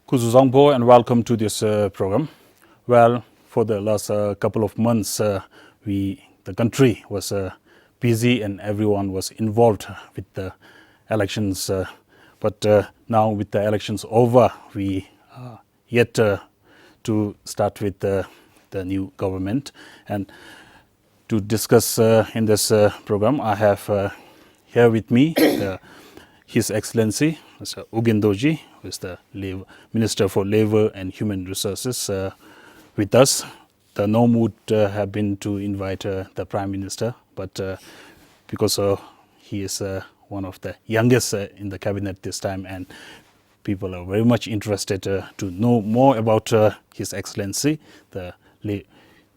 Kuzuzangpo and welcome to this program. Well, for the last couple of months, the country was busy and everyone was involved with the elections. But now with the elections over, we are yet to start with the new government. And to discuss in this program, I have here with me His Excellency Mr. Ugendoji, who is the Minister for Labour and Human Resources, with us. The norm would have been to invite the Prime Minister, but because he is one of the youngest in the cabinet this time, and people are very much interested to know more about His Excellency, the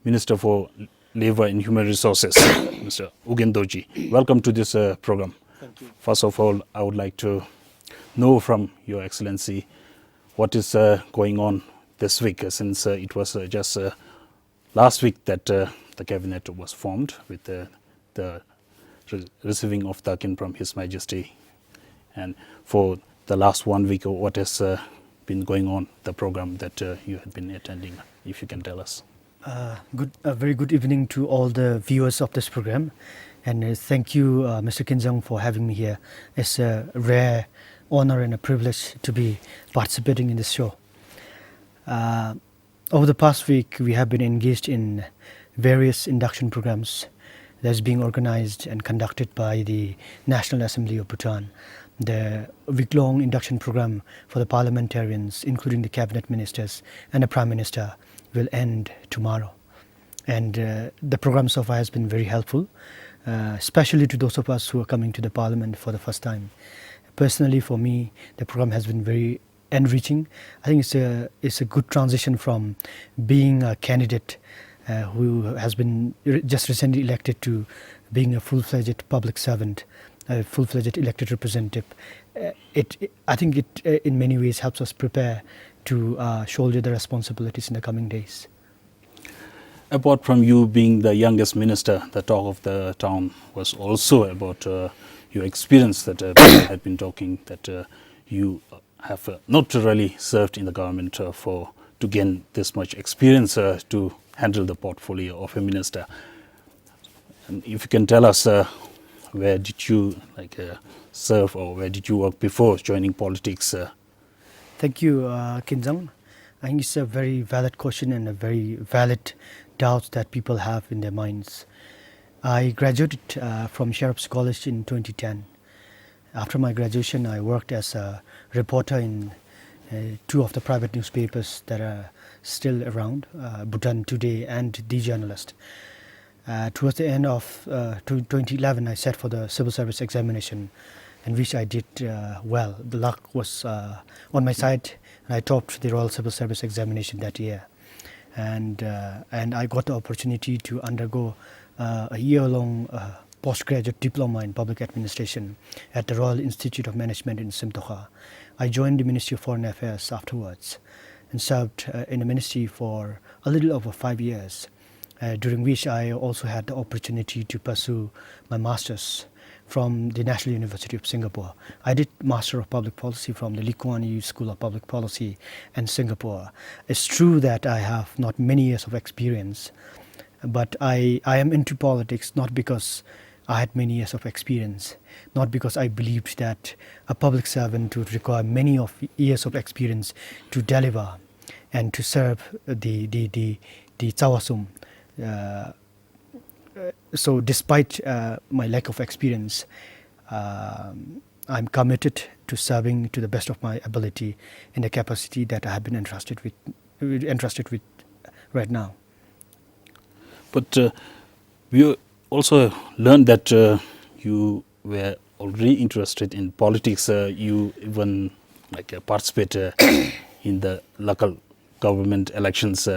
Minister for Labour and Human Resources, Mr. Ugendoji. Welcome to this program. Thank you. First of all, I would like to know from Your Excellency what is going on this week, since it was just last week that the cabinet was formed with the receiving of Dakin from His Majesty. And for the last 1 week, what has been going on, the program that you had been attending, if you can tell us. A very good evening to all the viewers of this program, and thank you, Mr. Kinjong, for having me here. It's a rare honor and a privilege to be participating in this show. Over the past week, we have been engaged in various induction programs that's being organized and conducted by the National Assembly of Bhutan. The week-long induction program for the parliamentarians, including the cabinet ministers and the Prime Minister, will end tomorrow. And the program so far has been very helpful, especially to those of us who are coming to the parliament for the first time. Personally, for me, the program has been very enriching. I think it's a good transition from being a candidate who has been just recently elected to being a full-fledged public servant, a full-fledged elected representative. I think it in many ways helps us prepare to shoulder the responsibilities in the coming days. Apart from you being the youngest minister, the talk of the town was also about your experience that people had been talking, that you have not really served in the government to gain this much experience to handle the portfolio of a minister. And if you can tell us where did you serve, or where did you work before joining politics? Thank you, Kinjong. I think it's a very valid question and a very valid doubt that people have in their minds. I graduated from Sheriff's College in 2010. After my graduation, I worked as a reporter in 2 of the private newspapers that are still around, Bhutan Today and The Journalist. Towards the end of 2011, I sat for the civil service examination, in which I did well. The luck was on my side, and I topped the Royal Civil Service examination that year. And I got the opportunity to undergo a year-long postgraduate diploma in public administration at the Royal Institute of Management in Simtocha. I joined the Ministry of Foreign Affairs afterwards and served in the ministry for a little over 5 years, during which I also had the opportunity to pursue my master's from the National University of Singapore. I did Master of Public Policy from the Lee Kuan Yew School of Public Policy in Singapore. It's true that I have not many years of experience, but I am into politics not because I had many years of experience, not because I believed that a public servant would require many years of experience to deliver and to serve the Tsawasum. So despite my lack of experience, I'm committed to serving to the best of my ability in the capacity that I have been entrusted with right now. But we also learned that you were already interested in politics. You even participated in the local government elections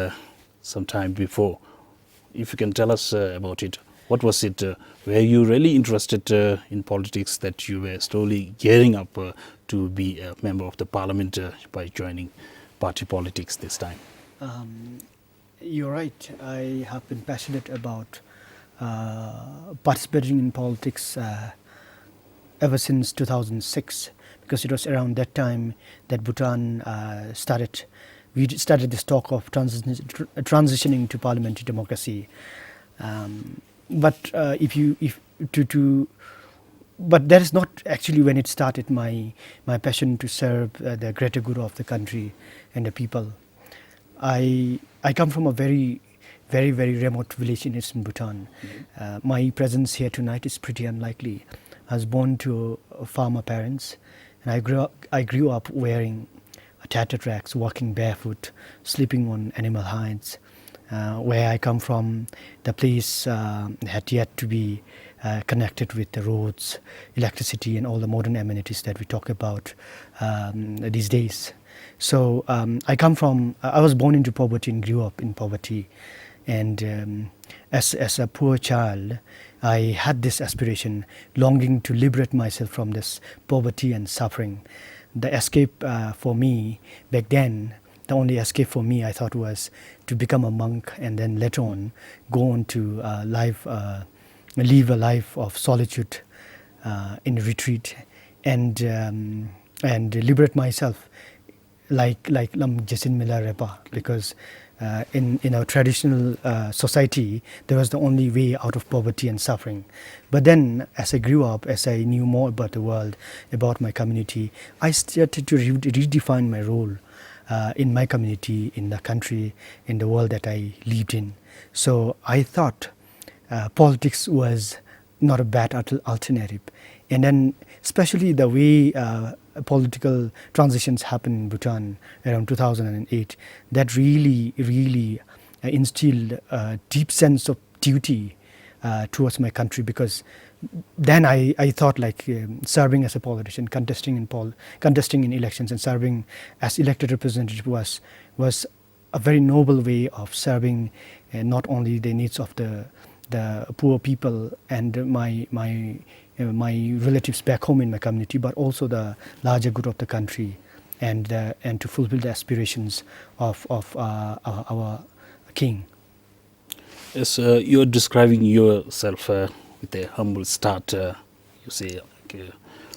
some time before. If you can tell us about it, what was it? Were you really interested in politics that you were slowly gearing up to be a member of the parliament by joining party politics this time? You're right. I have been passionate about participating in politics ever since 2006, because it was around that time that Bhutan we started this talk of transitioning to parliamentary democracy. But that is not actually when it started, my passion to serve the greater good of the country and the people. I come from a very remote village in eastern Bhutan. My presence here tonight is pretty unlikely. I was born to farmer parents, and I grew up wearing tattered rags, walking barefoot, sleeping on animal hides. Where I come from, the place had yet to be connected with the roads, electricity, and all the modern amenities that we talk about these days. So I was born into poverty and grew up in poverty. And as a poor child, I had this aspiration, longing to liberate myself from this poverty and suffering. The escape for me back then, the only escape for me, I thought, was to become a monk and then later on go on to live a life of solitude in retreat and liberate myself like Lam Jasin Mila Repa, because in our traditional society, there was the only way out of poverty and suffering. But then, as I grew up, as I knew more about the world, about my community, I started to redefine my role in my community, in the country, in the world that I lived in. So I thought politics was not a bad alternative. And then, especially the way political transitions happened in Bhutan around 2008, that really instilled a deep sense of duty towards my country, because then I thought like serving as a politician, contesting in elections and serving as elected representative was a very noble way of serving not only the needs of the poor people and my relatives back home in my community, but also the larger good of the country, and to fulfill the aspirations of our king. Yes, you're describing yourself with a humble start, you say,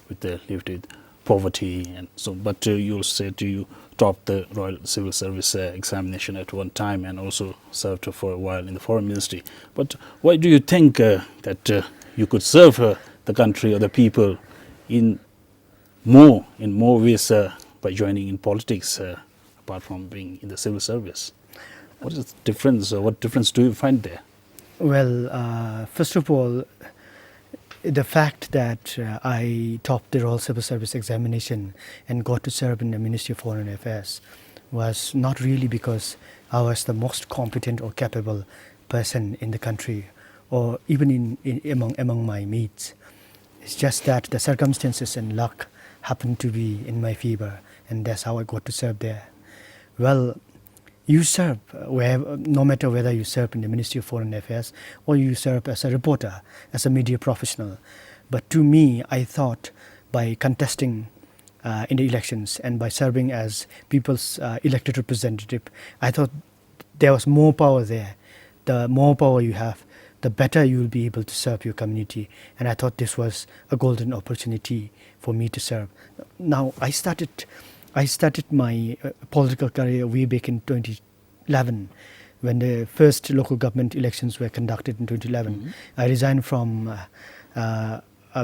with the lived with poverty and so. But you said you topped the Royal Civil Service examination at one time and also served for a while in the Foreign Ministry. But why do you think that you could serve the country or the people in more ways by joining in politics, apart from being in the civil service? What is the difference? What difference do you find there? Well, first of all, the fact that I topped the Royal Civil Service examination and got to serve in the Ministry of Foreign Affairs was not really because I was the most competent or capable person in the country, or even among my mates. It's just that the circumstances and luck happened to be in my favor, and that's how I got to serve there. Well, you serve no matter whether you serve in the Ministry of Foreign Affairs or you serve as a reporter, as a media professional. But to me, I thought by contesting in the elections and by serving as people's elected representative, I thought there was more power there. The more power you have, the better you will be able to serve your community. And I thought this was a golden opportunity for me to serve. Now, I started my political career way back in 2011, when the first local government elections were conducted in 2011. Mm-hmm. I resigned from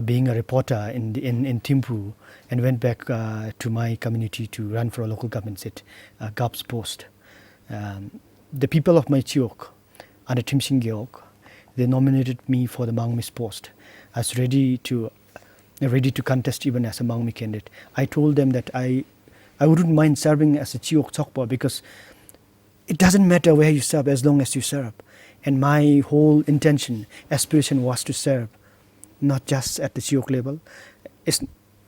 being a reporter in Thimphu and went back to my community to run for a local government seat, GAP's post. The people of my Chiok, under Tim Singyeok, they nominated me for the Mangmis post. I was ready to contest even as a Mangmi candidate. I told them that I wouldn't mind serving as a Chiok Chokpa, because it doesn't matter where you serve as long as you serve. And my whole intention, aspiration was to serve, not just at the Chiok level.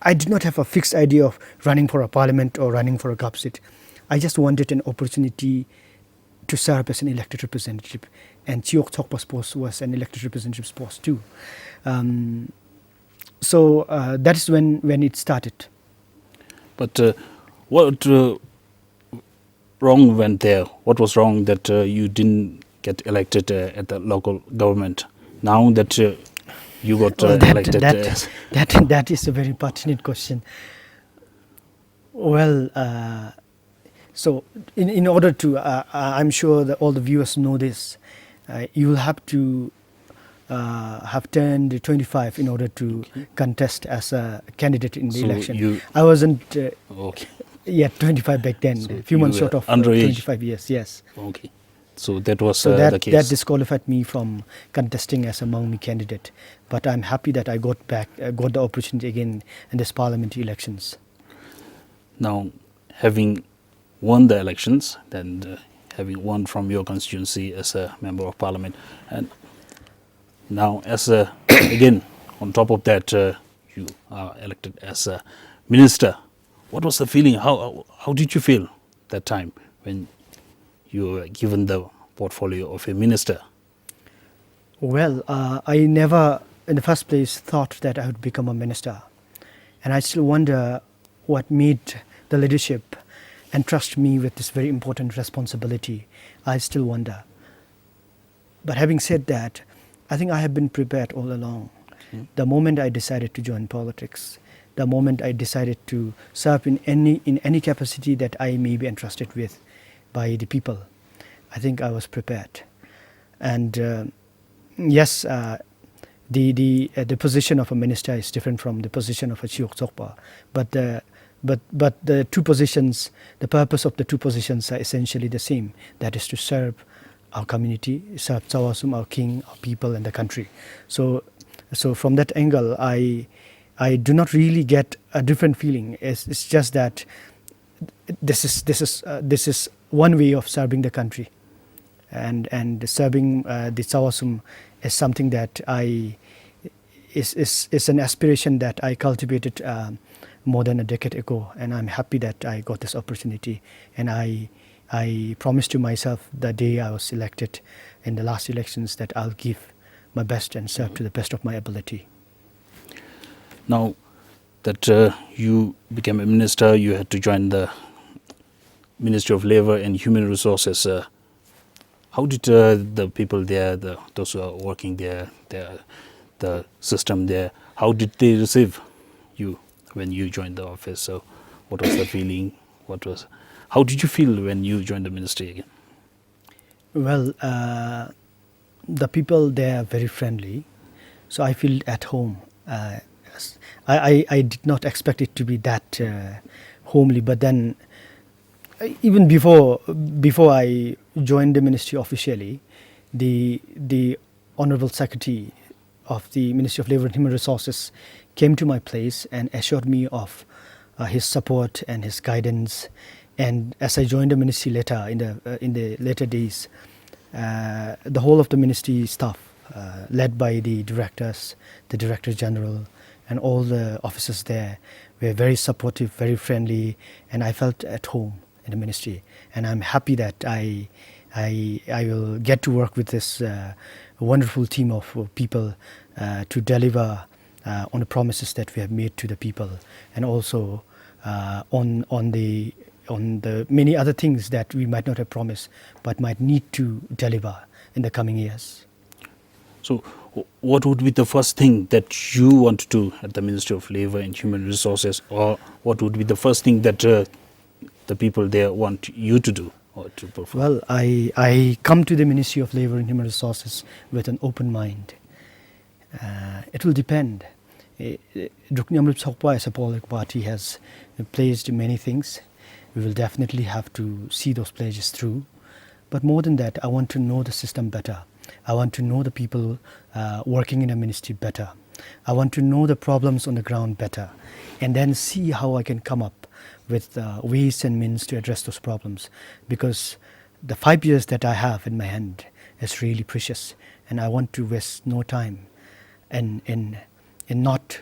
I did not have a fixed idea of running for a parliament or running for a GAP seat. I just wanted an opportunity to serve as an elected representative. And Chiok Chokpa's post was an elected representative's post too. So that is when it started. But what wrong went there? What was wrong that you didn't get elected at the local government? Now that you got elected? That is a very pertinent question. Well, so in order to, I'm sure that all the viewers know this, you will have to have turned 25 in order to contest as a candidate in the So election. you- I wasn't Okay. yet 25 back then, So a few you months short were of underage. 25 years, yes. Okay. So that was So the that case. disqualified me from contesting as a Maumi candidate. But I'm happy that I got the opportunity again in this parliamentary elections. Now, having won the elections, then having won from your constituency as a member of parliament, and now as a again on top of that, you are elected as a minister. What was the feeling? How did you feel that time when you were given the portfolio of a minister? Well, I never, in the first place, thought that I would become a minister. And I still wonder what made the leadership entrust me with this very important responsibility. I still wonder. But having said that, I think I have been prepared all along. The moment I decided to join politics, the moment I decided to serve in any capacity that I may be entrusted with by the people, I think I was prepared. And yes, the position of a minister is different from the position of a chiok sokpa, but the two positions, the purpose of the two positions are essentially the same. That is to serve our community, serve Tsawasum, our king, our people, and the country. So from that angle, I do not really get a different feeling. It's just that this is one way of serving the country, and serving the Tsawasum is something that is an aspiration that I cultivated more than a decade ago, and I'm happy that I got this opportunity. And I promised to myself the day I was elected in the last elections that I'll give my best and serve to the best of my ability. Now that you became a minister, you had to join the Ministry of Labour and Human Resources. How did the people there, those who are working there, the system there, how did they receive you when you joined the office? So what was the feeling? How did you feel when you joined the ministry again? Well, the people there are very friendly, so I feel at home. I did not expect it to be that homely, but then even before I joined the ministry officially, the Honourable Secretary of the Ministry of Labour and Human Resources came to my place and assured me of his support and his guidance. And as I joined the ministry later in the later days, the whole of the ministry staff, led by the directors, the Director General, and all the officers there, were very supportive, very friendly, and I felt at home in the ministry. And I'm happy that I will get to work with this wonderful team of people to deliver on the promises that we have made to the people, and also on the many other things that we might not have promised but might need to deliver in the coming years. So what would be the first thing that you want to do at the Ministry of Labour and Human Resources, or what would be the first thing that the people there want you to do or to perform? Well, I come to the Ministry of Labour and Human Resources with an open mind. It will depend. Druknyamrup Sokpa as a political party has pledged many things. We will definitely have to see those pledges through. But more than that, I want to know the system better. I want to know the people working in a ministry better. I want to know the problems on the ground better, and then see how I can come up with ways and means to address those problems. Because the 5 years that I have in my hand is really precious, and I want to waste no time in not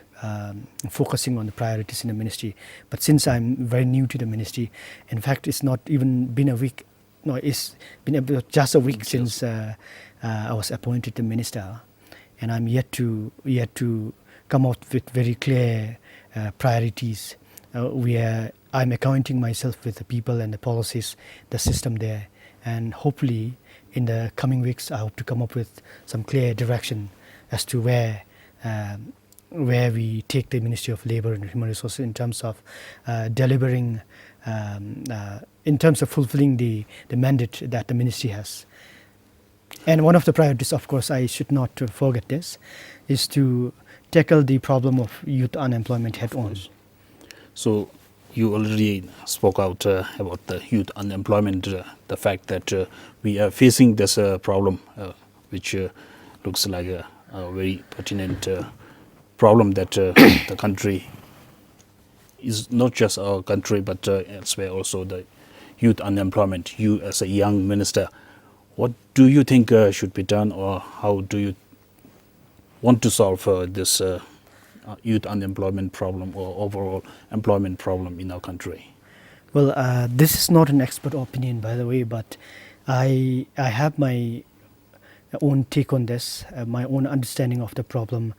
focusing on the priorities in the ministry. But since I'm very new to the ministry, in fact, it's not even been a week. No, it's been about just a week since I was appointed the minister, and I'm yet to come out with very clear priorities where I'm acquainting myself with the people and the policies, the system there, and hopefully in the coming weeks I hope to come up with some clear direction as to where where we take the Ministry of Labour and Human Resources in terms of delivering, in terms of fulfilling the mandate that the ministry has. And one of the priorities, of course, I should not forget this, is to tackle the problem of youth unemployment head on. So you already spoke out about the youth unemployment, the fact that we are facing this problem, which looks like a very pertinent problem that the country is not just our country, but elsewhere also the youth unemployment. You as a young minister, what do you think should be done, or how do you want to solve this youth unemployment problem or overall employment problem in our country? Well, this is not an expert opinion, by the way, but I have my own take on this, my own understanding of the problem,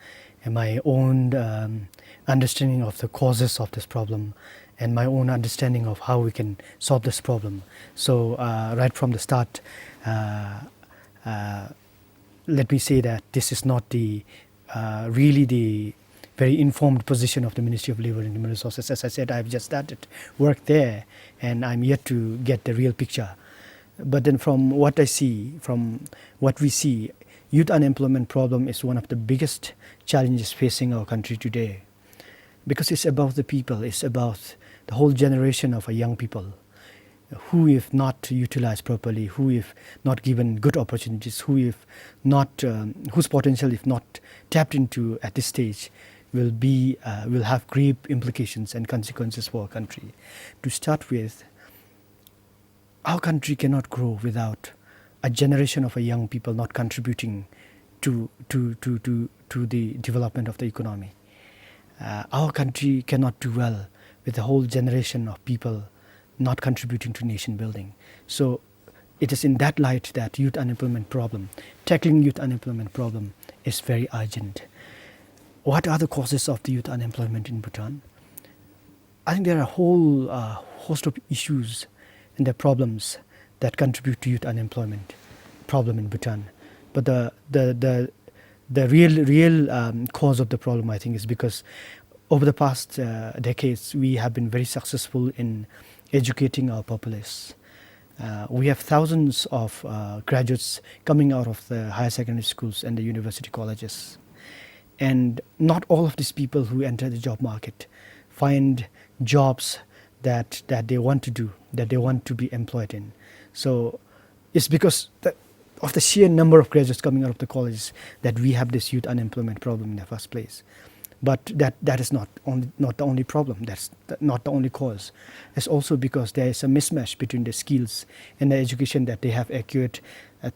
and my own understanding of the causes of this problem, and my own understanding of how we can solve this problem. So right from the start, let me say that this is not the really the very informed position of the Ministry of Labour and Human Resources. As I said, I've just started work there, and I'm yet to get the real picture. But then from what I see, from what we see, youth unemployment problem is one of the biggest challenges facing our country today, because it's about the people, it's about the whole generation of young people who, if not utilized properly, who, if not given good opportunities, who, if not whose potential, if not tapped into at this stage, will have grave implications and consequences for our country. To start with, our country cannot grow without a generation of young people not contributing to the development of the economy. Our country cannot do well with a whole generation of people not contributing to nation building. So it is in that light that youth unemployment problem, tackling youth unemployment problem, is very urgent. What are the causes of the youth unemployment in Bhutan? I think there are a whole host of issues and the problems that contribute to youth unemployment problem in Bhutan. But the real cause of the problem, I think, is because over the past decades we have been very successful in educating our populace. We have thousands of graduates coming out of the higher secondary schools and the university colleges. And not all of these people who enter the job market find jobs that they want to do, that they want to be employed in. So it's because of the sheer number of graduates coming out of the colleges that we have this youth unemployment problem in the first place. But that is not the only problem, that's not the only cause. It's also because there is a mismatch between the skills and the education that they have acquired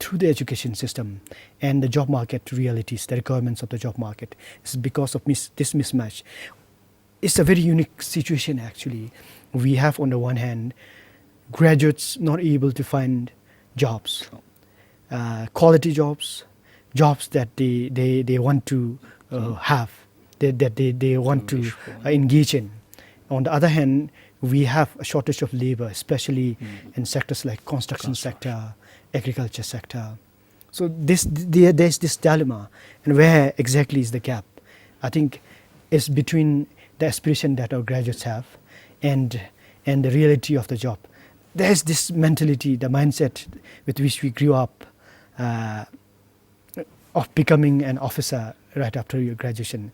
through the education system and the job market realities, the requirements of the job market. It's because of this mismatch. It's a very unique situation actually. We have on the one hand graduates not able to find jobs, quality jobs that they want to have, that they want to engage in. On the other hand, we have a shortage of labor, especially in sectors like construction sector, agriculture sector. So there's this dilemma, and where exactly is the gap? I think it's between the aspiration that our graduates have and the reality of the job. There's this mentality, the mindset with which we grew up of becoming an officer right after your graduation.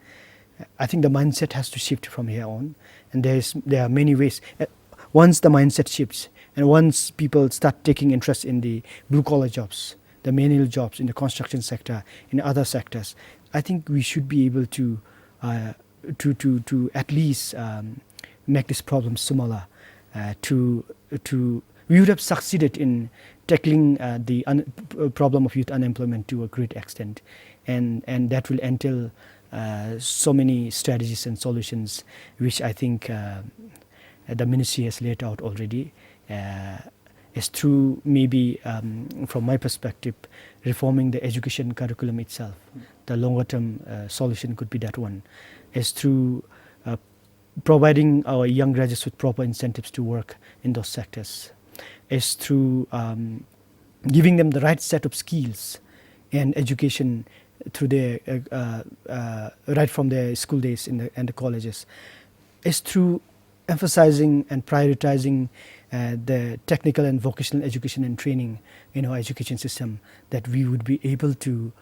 I think the mindset has to shift from here on, and there are many ways. Once the mindset shifts, and once people start taking interest in the blue-collar jobs, the manual jobs in the construction sector, in other sectors, I think we should be able to at least make this problem smaller. We would have succeeded in tackling the problem of youth unemployment to a great extent, and that will entail so many strategies and solutions, which I think the ministry has laid out already. Is through maybe, from my perspective, reforming the education curriculum itself. The longer term solution could be that one. Is through providing our young graduates with proper incentives to work in those sectors. Is through giving them the right set of skills and education through their right from their school days in the colleges is through emphasizing and prioritizing the technical and vocational education and training in our education system that we would be able to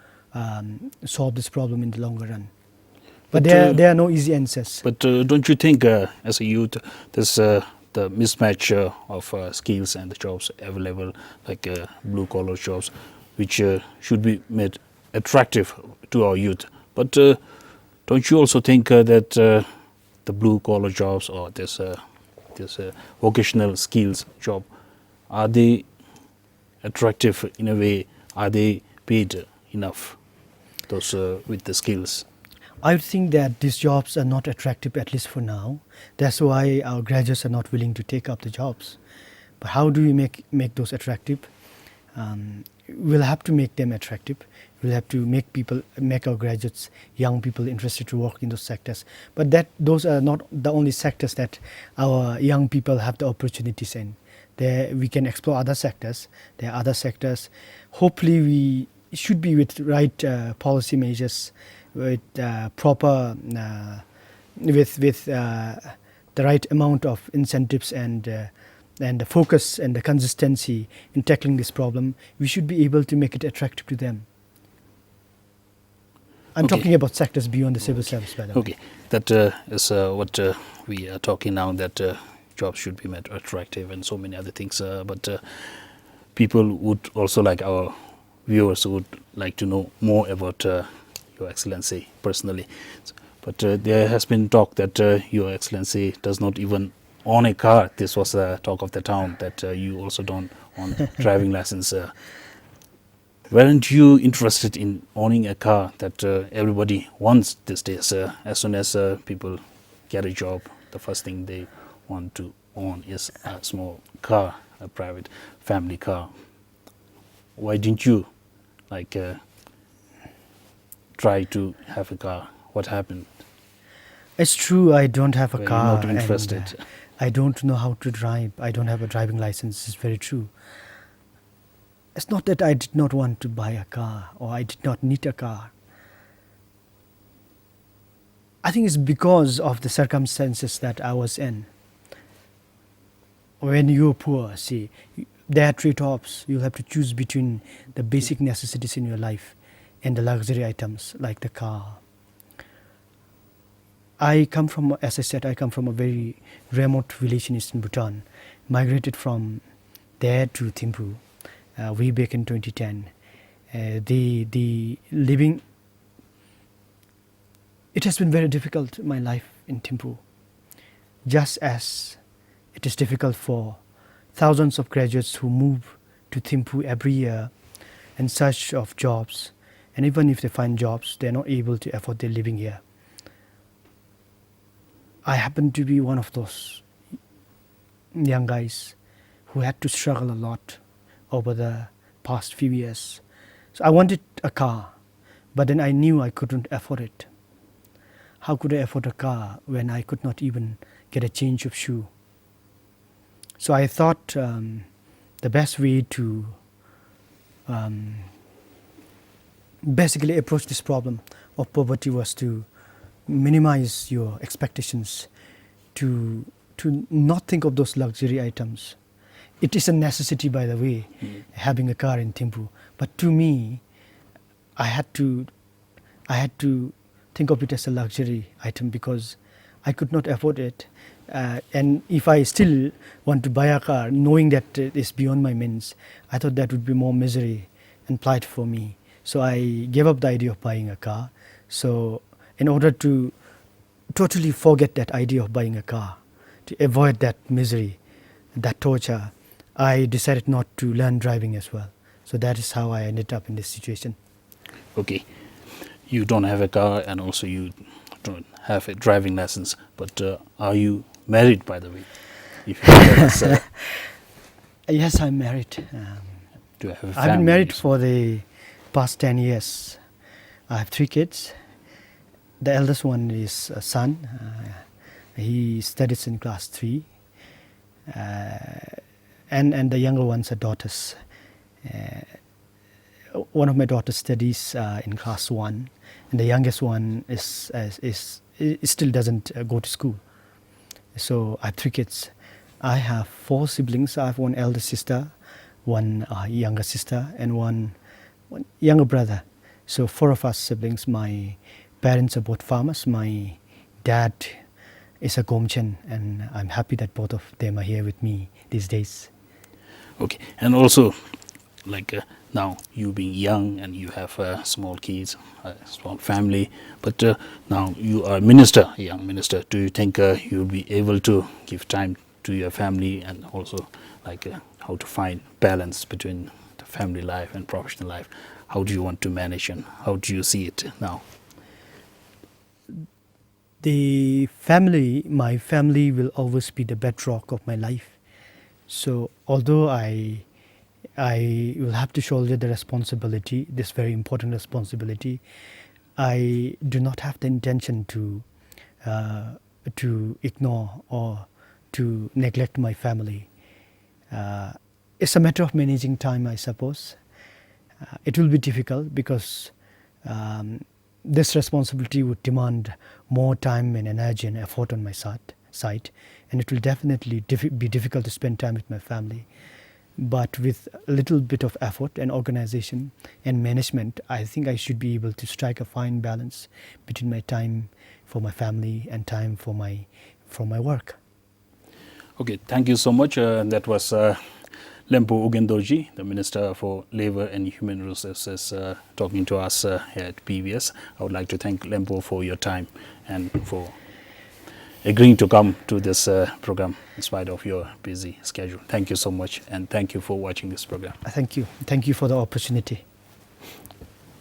solve this problem in the longer run. But there are no easy answers. But don't you think, as a youth, there's the mismatch of skills and the jobs available, like blue-collar jobs, which should be made attractive to our youth? But don't you also think that the blue-collar jobs or this vocational skills job, are they attractive in a way? Are they paid enough, those with the skills? I think that these jobs are not attractive, at least for now. That's why our graduates are not willing to take up the jobs. But how do we make those attractive? We'll have to make them attractive. We'll have to make our graduates, young people, interested to work in those sectors. But those are not the only sectors that our young people have the opportunities in. We can explore other sectors. There are other sectors. Hopefully, we should be with right policy measures, with proper, with the right amount of incentives and the focus and the consistency in tackling this problem, we should be able to make it attractive to them. I'm talking about sectors beyond the civil service, by the way. Okay, that is what we are talking now, that jobs should be made attractive and so many other things. But people would also, like our viewers, would like to know more about Your Excellency personally. But there has been talk that Your Excellency does not even own a car. This was the talk of the town, that you also don't own driving license. Weren't you interested in owning a car that everybody wants these days? As soon as people get a job, the first thing they want to own is a small car, a private family car. Why didn't you try to have a car? What happened? It's true, I don't have a Were you car. not interested? And, I don't know how to drive. I don't have a driving license. It's very true. It's not that I did not want to buy a car or I did not need a car. I think it's because of the circumstances that I was in. When you're poor, see, there are trade-offs. You'll have to choose between the basic necessities in your life and the luxury items like the car. As I said, I come from a very remote village in eastern Bhutan, migrated from there to Thimphu way back in 2010. The living, it has been very difficult, my life in Thimphu, just as it is difficult for thousands of graduates who move to Thimphu every year in search of jobs, and even if they find jobs, they're not able to afford their living here. I happen to be one of those young guys who had to struggle a lot over the past few years. So I wanted a car, but then I knew I couldn't afford it. How could I afford a car when I could not even get a change of shoe? So I thought the best way to basically approach this problem of poverty was to minimize your expectations, to not think of those luxury items. It is a necessity, by the way, having a car in Thimphu. But to me, I had to think of it as a luxury item because I could not afford it. And if I still want to buy a car, knowing that it is beyond my means, I thought that would be more misery and plight for me. So I gave up the idea of buying a car. So in order to totally forget that idea of buying a car, to avoid that misery, that torture, I decided not to learn driving as well. So that is how I ended up in this situation. Okay, you don't have a car and also you don't have a driving license, but are you married, by the way? If you tell us, Yes, I'm married. do you have a family? I've been married for the past 10 years. I have 3 kids. The eldest one is a son. He studies in class 3. And the younger ones are daughters. one of my daughters studies in class 1, and the youngest one is still doesn't go to school. So I have 3 kids. I have 4 siblings. I have one elder sister, one younger sister, and one younger brother. So 4 of us siblings. My parents are both farmers. My dad is a Gomchen, and I'm happy that both of them are here with me these days. Okay, and also, like now you being young and you have small kids, a small family, but now you are a minister, a young minister. Do you think you'll be able to give time to your family, and also like how to find balance between the family life and professional life? How do you want to manage, and how do you see it now? My family will always be the bedrock of my life. So although I will have to shoulder the responsibility, this very important responsibility, I do not have the intention to ignore or to neglect my family. It's a matter of managing time, I suppose. It will be difficult because this responsibility would demand more time and energy and effort on my side, and it will definitely be difficult to spend time with my family. But with a little bit of effort and organization and management, I think I should be able to strike a fine balance between my time for my family and time for my work. Okay, thank you so much. That was Lempo Ugendoji, the Minister for Labour and Human Resources, talking to us here at PBS. I would like to thank Lempo for your time and for agreeing to come to this program in spite of your busy schedule. Thank you so much, and thank you for watching this program. Thank you. Thank you for the opportunity.